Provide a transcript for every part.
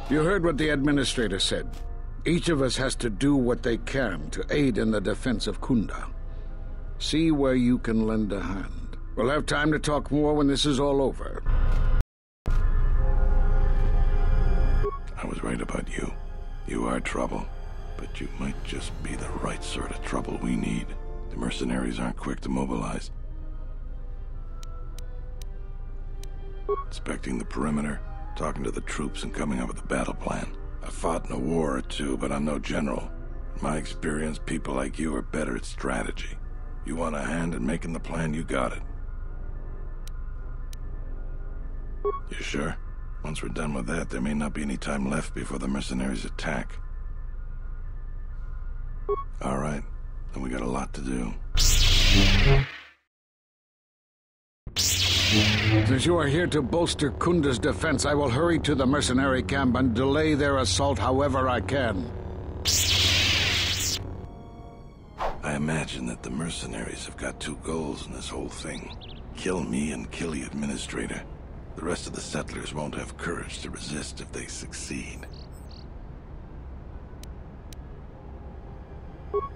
You heard what the administrator said. Each of us has to do what they can to aid in the defense of Kunda. See where you can lend a hand. We'll have time to talk more when this is all over. I was right about you. You are trouble, but you might just be the right sort of trouble we need. The mercenaries aren't quick to mobilize. Inspecting the perimeter, talking to the troops and coming up with a battle plan. I fought in a war or two, but I'm no general. In my experience, people like you are better at strategy. You want a hand in making the plan, you got it. You sure? Once we're done with that, there may not be any time left before the mercenaries attack. All right, then we got a lot to do. Since you are here to bolster Kunda's defense, I will hurry to the mercenary camp and delay their assault however I can. I imagine that the mercenaries have got two goals in this whole thing. Kill me and kill the administrator. The rest of the settlers won't have courage to resist if they succeed.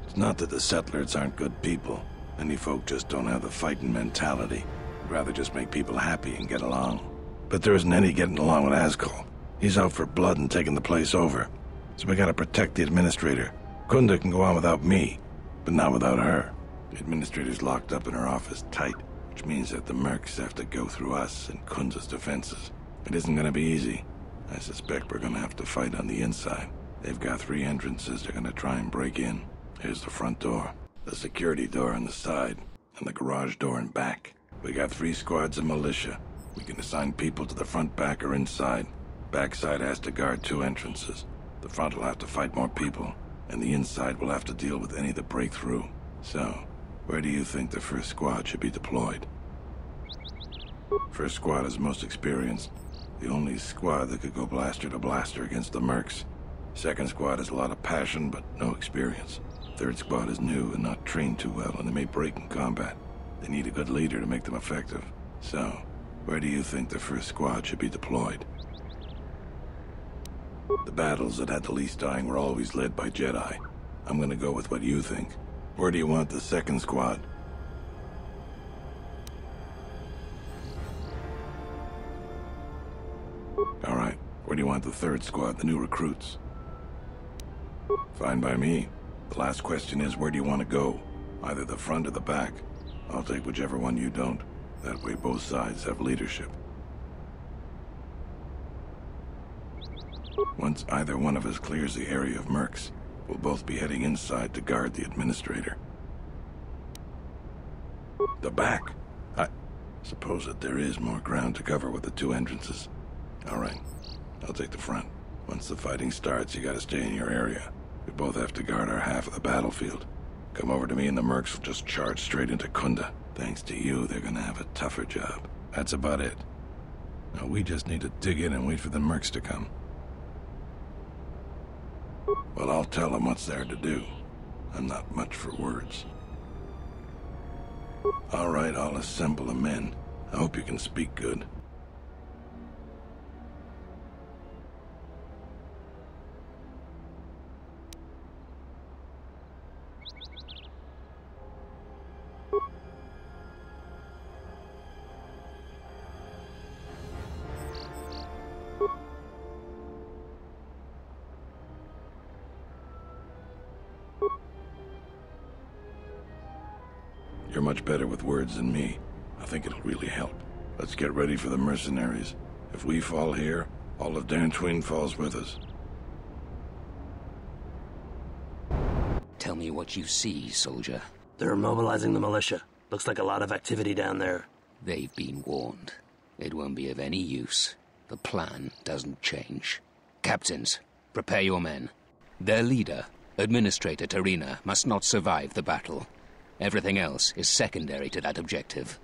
It's not that the settlers aren't good people. Many folk just don't have the fighting mentality. Rather just make people happy and get along. But there isn't any getting along with Ascol. He's out for blood and taking the place over. So we gotta protect the administrator. Kunda can go on without me, but not without her. The administrator's locked up in her office tight, which means that the mercs have to go through us and Kunda's defenses. It isn't gonna be easy. I suspect we're gonna have to fight on the inside. They've got 3 entrances they're gonna try and break in. Here's the front door, the security door on the side, and the garage door in back. We got 3 squads of militia. We can assign people to the front, back, or inside. Backside has to guard 2 entrances. The front will have to fight more people, and the inside will have to deal with any that break through. So, where do you think the first squad should be deployed? First squad is most experienced. The only squad that could go blaster to blaster against the mercs. Second squad has a lot of passion, but no experience. Third squad is new and not trained too well, and they may break in combat. They need a good leader to make them effective. So, where do you think the first squad should be deployed? The battles that had the least dying were always led by Jedi. I'm gonna go with what you think. Where do you want the second squad? All right, where do you want the third squad, the new recruits? Fine by me. The last question is, where do you want to go? Either the front or the back. I'll take whichever one you don't. That way both sides have leadership. Once either one of us clears the area of mercs, we'll both be heading inside to guard the administrator. The back? I suppose that there is more ground to cover with the 2 entrances. All right, I'll take the front. Once the fighting starts, you gotta stay in your area. We both have to guard our half of the battlefield. Come over to me and the mercs will just charge straight into Kunda. Thanks to you, they're gonna have a tougher job. That's about it. Now we just need to dig in and wait for the mercs to come. Well, I'll tell them what's there to do. I'm not much for words. All right, I'll assemble the men. I hope you can speak good. You're much better with words than me. I think it'll really help. Let's get ready for the mercenaries. If we fall here, all of Dantooine falls with us. Tell me what you see, soldier. They're mobilizing the militia. Looks like a lot of activity down there. They've been warned. It won't be of any use. The plan doesn't change. Captains, prepare your men. Their leader, Administrator Tarina, must not survive the battle. Everything else is secondary to that objective.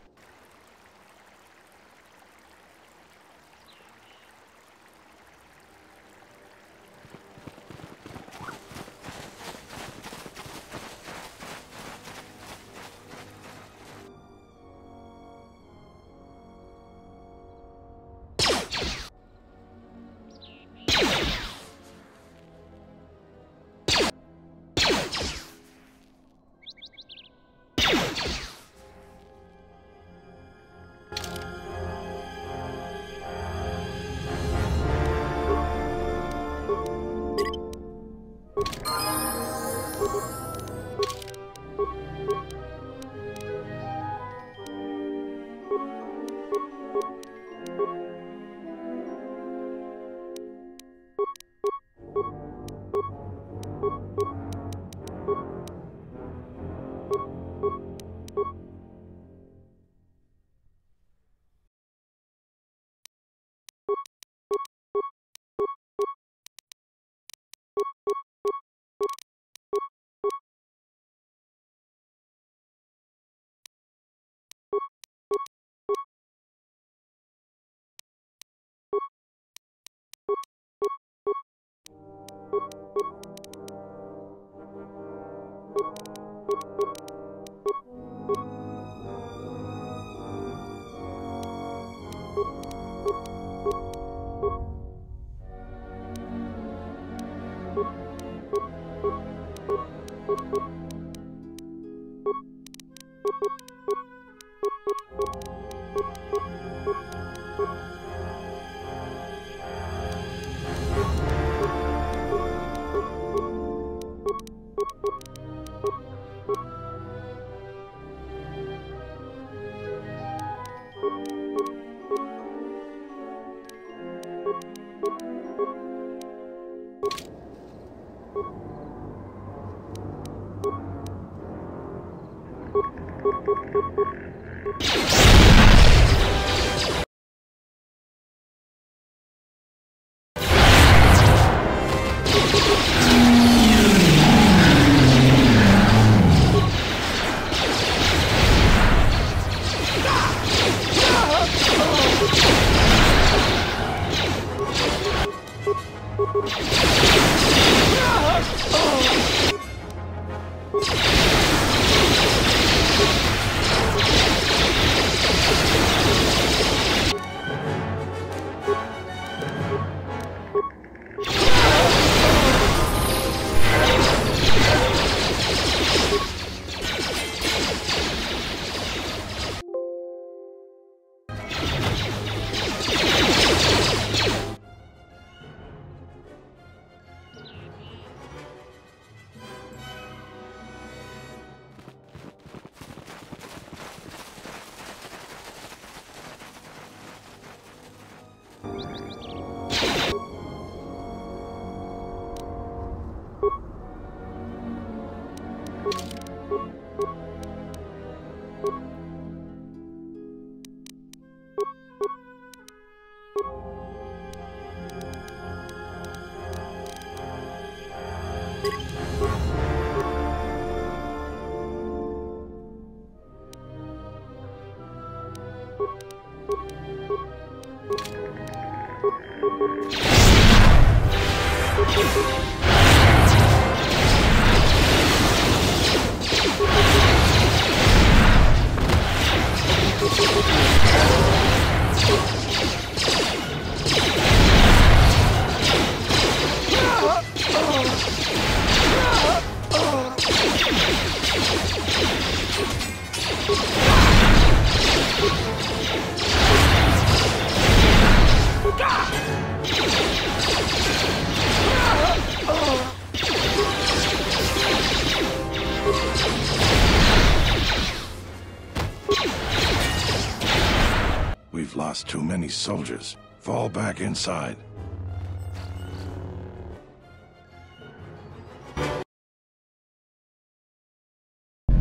We've lost too many soldiers. Fall back inside.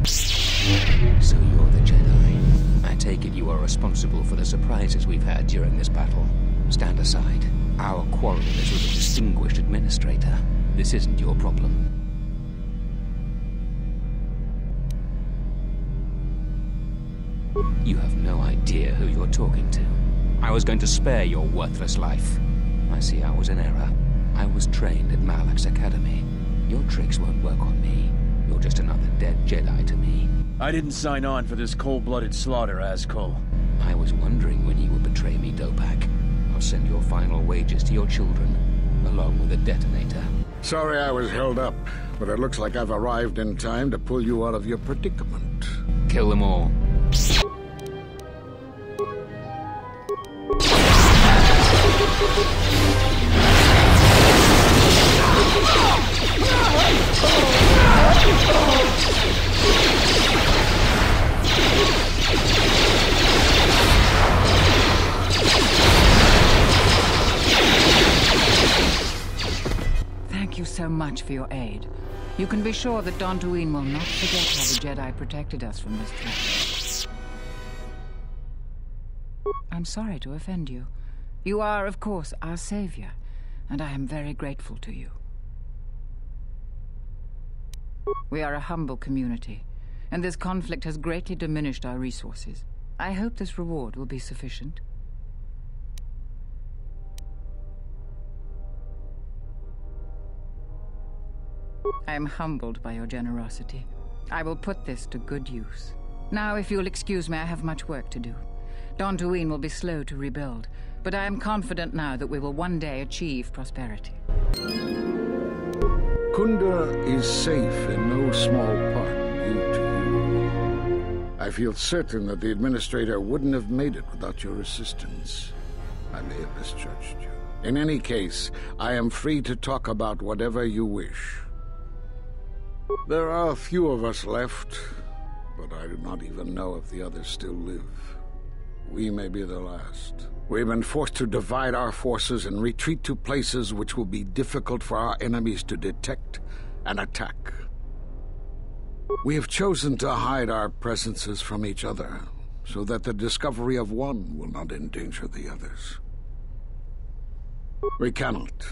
So you're the Jedi. I take it you are responsible for the surprises we've had during this battle. Stand aside. Our quarrel is with a distinguished administrator. This isn't your problem. You have no idea who you're talking to. I was going to spare your worthless life. I see I was in error. I was trained at Malak's Academy. Your tricks won't work on me. You're just another dead Jedi to me. I didn't sign on for this cold-blooded slaughter, Azkul. I was wondering when you would betray me, Dopak. I'll send your final wages to your children, along with a detonator. Sorry I was held up, but it looks like I've arrived in time to pull you out of your predicament. Kill them all. Thank you so much for your aid. You can be sure that Dantooine will not forget how the Jedi protected us from this threat. I'm sorry to offend you. You are, of course, our savior, and I am very grateful to you. We are a humble community, and this conflict has greatly diminished our resources. I hope this reward will be sufficient. I am humbled by your generosity. I will put this to good use. Now, if you'll excuse me, I have much work to do. Dantooine will be slow to rebuild, but I am confident now that we will one day achieve prosperity. Kunda is safe in no small part due to you. I feel certain that the Administrator wouldn't have made it without your assistance. I may have misjudged you. In any case, I am free to talk about whatever you wish. There are a few of us left, but I do not even know if the others still live. We may be the last. We've been forced to divide our forces and retreat to places which will be difficult for our enemies to detect and attack. We have chosen to hide our presences from each other, so that the discovery of one will not endanger the others. We cannot,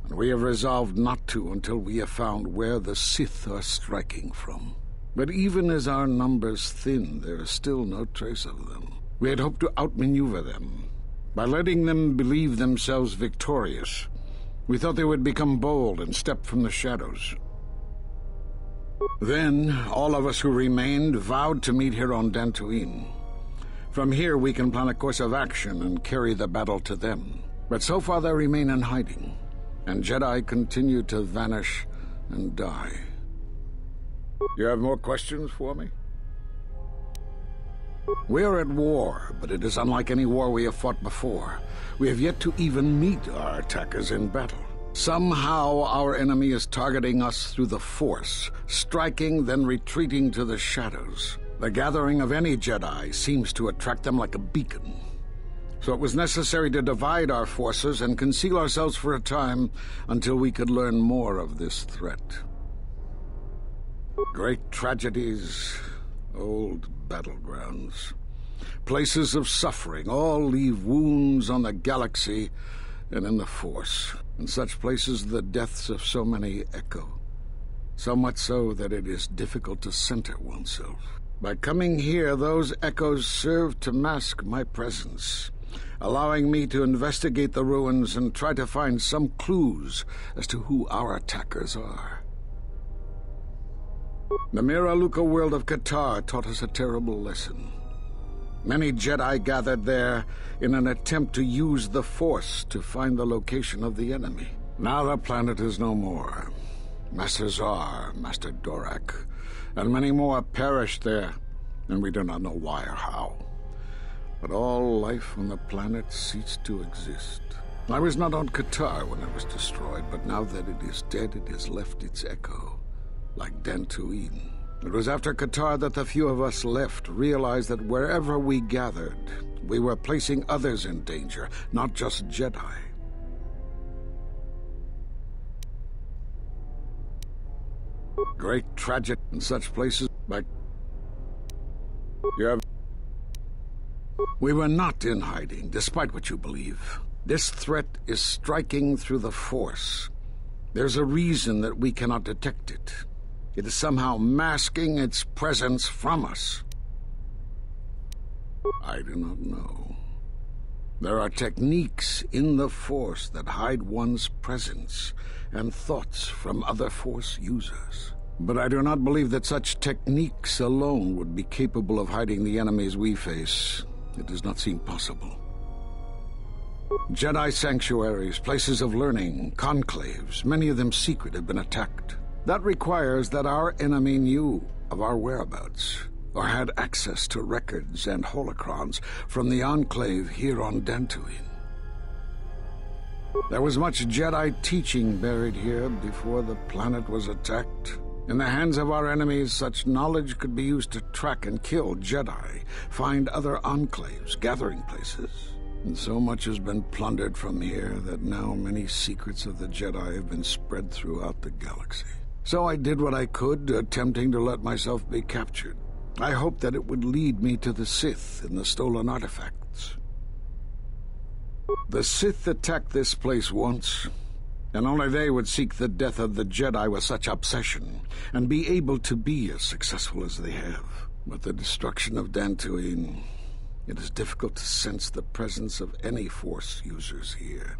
and we have resolved not to until we have found where the Sith are striking from. But even as our numbers thin, there is still no trace of them. We had hoped to outmaneuver them. By letting them believe themselves victorious, we thought they would become bold and step from the shadows. Then, all of us who remained vowed to meet here on Dantooine. From here, we can plan a course of action and carry the battle to them. But so far they remain in hiding, and Jedi continue to vanish and die. You have more questions for me? We are at war, but it is unlike any war we have fought before. We have yet to even meet our attackers in battle. Somehow our enemy is targeting us through the Force, striking, then retreating to the shadows. The gathering of any Jedi seems to attract them like a beacon. So it was necessary to divide our forces and conceal ourselves for a time until we could learn more of this threat. Great tragedies, old battlegrounds, places of suffering, all leave wounds on the galaxy and in the Force. In such places the deaths of so many echo, so much so that it is difficult to center oneself. By coming here, those echoes serve to mask my presence, allowing me to investigate the ruins and try to find some clues as to who our attackers are. The Miraluka world of KotOR taught us a terrible lesson. Many Jedi gathered there in an attempt to use the Force to find the location of the enemy. Now the planet is no more. Master Zar, Master Dorak, and many more perished there, and we do not know why or how. But all life on the planet ceased to exist. I was not on KotOR when it was destroyed, but now that it is dead, it has left its echo, like Dantooine. It was after KotOR that the few of us left realized that wherever we gathered, we were placing others in danger, not just Jedi. Great tragedy in such places like... We were not in hiding, despite what you believe. This threat is striking through the Force. There's a reason that we cannot detect it. It is somehow masking its presence from us. I do not know. There are techniques in the Force that hide one's presence and thoughts from other Force users. But I do not believe that such techniques alone would be capable of hiding the enemies we face. It does not seem possible. Jedi sanctuaries, places of learning, conclaves, many of them secret, have been attacked. That requires that our enemy knew of our whereabouts, or had access to records and holocrons from the Enclave here on Dantooine. There was much Jedi teaching buried here before the planet was attacked. In the hands of our enemies, such knowledge could be used to track and kill Jedi, find other enclaves, gathering places. And so much has been plundered from here that now many secrets of the Jedi have been spread throughout the galaxy. So I did what I could, attempting to let myself be captured. I hoped that it would lead me to the Sith and the stolen artifacts. The Sith attacked this place once, and only they would seek the death of the Jedi with such obsession, and be able to be as successful as they have. With the destruction of Dantooine, it is difficult to sense the presence of any Force users here.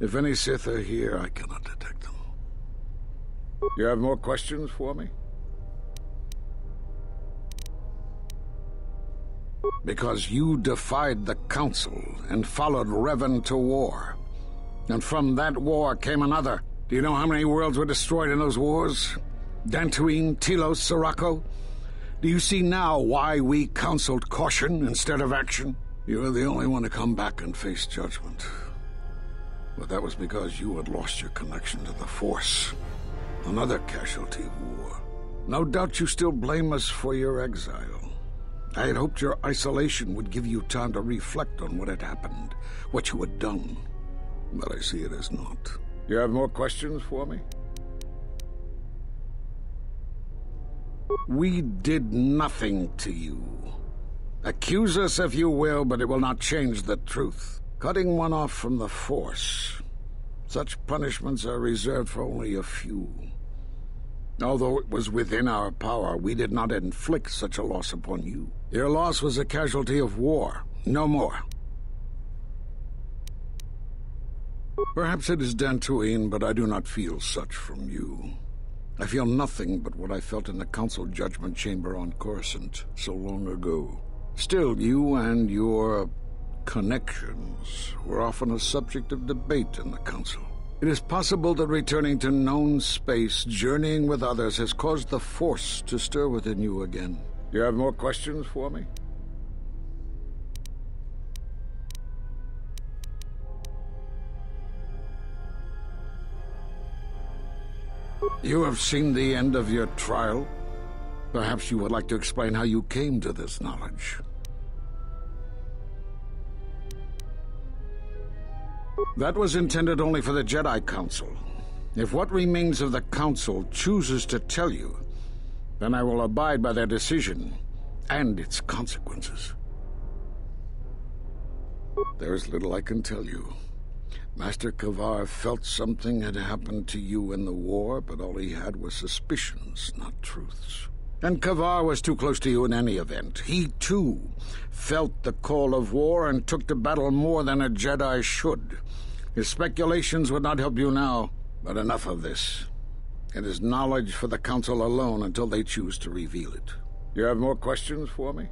If any Sith are here, I cannot detect them. You have more questions for me? Because you defied the Council and followed Revan to war. And from that war came another. Do you know how many worlds were destroyed in those wars? Dantooine, Telos, Sirocco? Do you see now why we counseled caution instead of action? You were the only one to come back and face judgment. But that was because you had lost your connection to the Force. Another casualty of war. No doubt you still blame us for your exile. I had hoped your isolation would give you time to reflect on what had happened, what you had done. But I see it as not. You have more questions for me? We did nothing to you. Accuse us if you will, but it will not change the truth. Cutting one off from the Force. Such punishments are reserved for only a few. Although it was within our power, we did not inflict such a loss upon you. Your loss was a casualty of war, no more. Perhaps it is Dantooine, but I do not feel such from you. I feel nothing but what I felt in the Council Judgment Chamber on Coruscant so long ago. Still, you and your connections were often a subject of debate in the Council. It is possible that returning to known space, journeying with others, has caused the Force to stir within you again. Do you have more questions for me? You have seen the end of your trial. Perhaps you would like to explain how you came to this knowledge. That was intended only for the Jedi Council. If what remains of the Council chooses to tell you, then I will abide by their decision and its consequences. There is little I can tell you. Master KotOR felt something had happened to you in the war, but all he had was suspicions, not truths. And KotOR was too close to you in any event. He, too, felt the call of war and took to battle more than a Jedi should. His speculations would not help you now, but enough of this. It is knowledge for the Council alone until they choose to reveal it. You have more questions for me?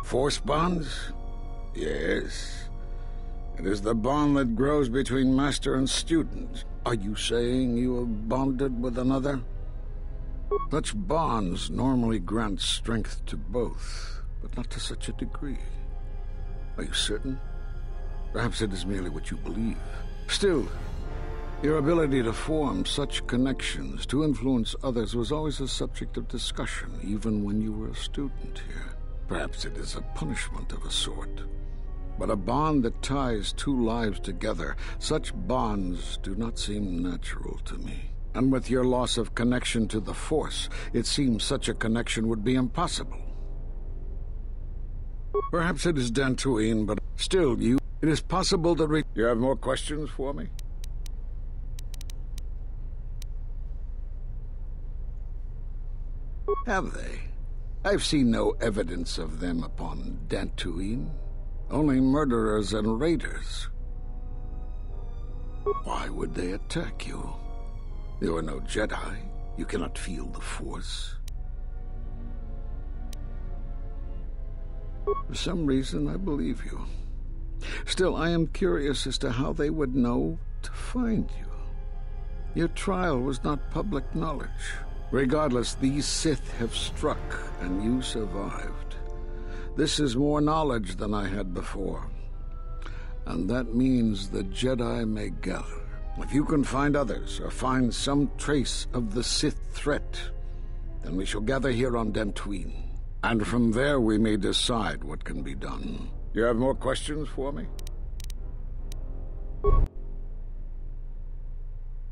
Force bonds? Yes. It is the bond that grows between master and student. Are you saying you have bonded with another? Such bonds normally grant strength to both, but not to such a degree. Are you certain? Perhaps it is merely what you believe. Still, Your ability to form such connections, to influence others, was always a subject of discussion, even when you were a student here. Perhaps it is a punishment of a sort. But a bond that ties two lives together, such bonds do not seem natural to me. And with your loss of connection to the Force, it seems such a connection would be impossible. Perhaps it is Dantooine, but still, it is possible to You have more questions for me? Have they? I've seen no evidence of them upon Dantooine. Only murderers and raiders. Why would they attack you? You are no Jedi. You cannot feel the Force. For some reason, I believe you. Still, I am curious as to how they would know to find you. Your trial was not public knowledge. Regardless, these Sith have struck, and you survived. This is more knowledge than I had before. And that means the Jedi may gather. If you can find others, or find some trace of the Sith threat, then we shall gather here on Dantooine. And from there we may decide what can be done. You have more questions for me?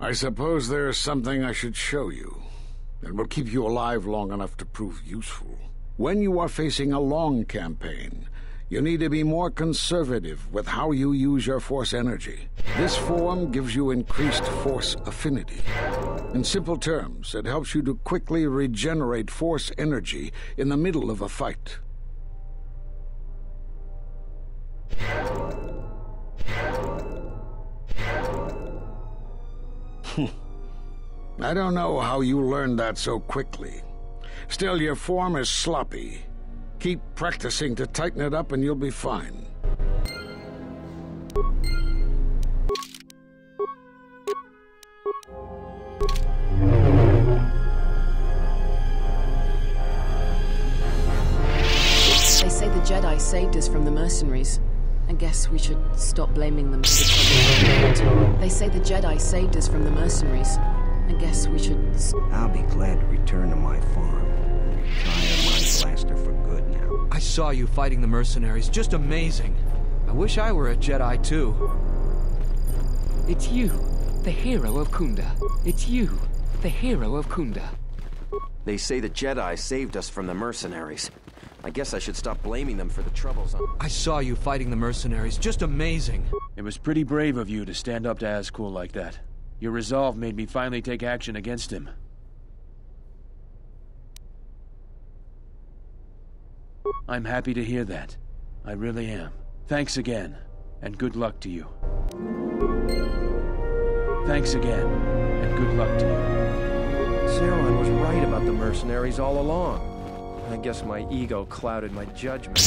I suppose there is something I should show you. It will keep you alive long enough to prove useful. When you are facing a long campaign, you need to be more conservative with how you use your Force energy. This form gives you increased Force affinity. In simple terms, it helps you to quickly regenerate Force energy in the middle of a fight. I don't know how you learned that so quickly. Still, your form is sloppy. Keep practicing to tighten it up and you'll be fine. They say the Jedi saved us from the mercenaries. I guess we should stop blaming them for the trouble. They say the Jedi saved us from the mercenaries. I guess we should... I'll be glad to return to my farm and retire my blaster for good now. I saw you fighting the mercenaries. Just amazing. I wish I were a Jedi, too. It's you, the hero of Kunda. It's you, the hero of Kunda. They say the Jedi saved us from the mercenaries. I guess I should stop blaming them for the troubles on... I saw you fighting the mercenaries. Just amazing. It was pretty brave of you to stand up to Azkul like that. Your resolve made me finally take action against him. I'm happy to hear that. I really am. Thanks again, and good luck to you. Thanks again, and good luck to you. Zerlon was right about the mercenaries all along. I guess my ego clouded my judgment.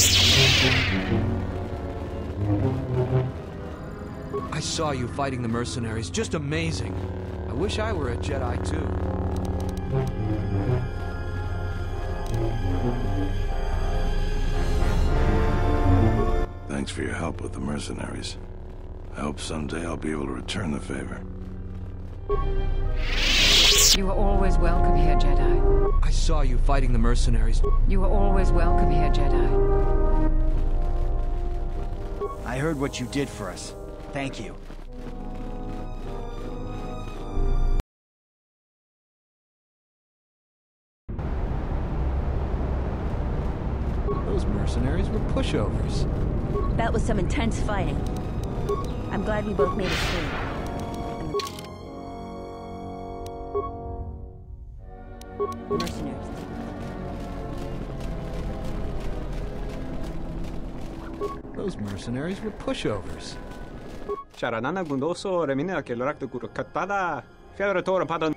I saw you fighting the mercenaries. Just amazing. I wish I were a Jedi, too. Thanks for your help with the mercenaries. I hope someday I'll be able to return the favor. You are always welcome here, Jedi. I saw you fighting the mercenaries. You are always welcome here, Jedi. I heard what you did for us. Thank you. Those mercenaries were pushovers. That was some intense fighting. I'm glad we both made it through. Mercenaries. Those mercenaries were pushovers. Charanana gundoso remina ke lorakto kuro katada. Fiadora padon.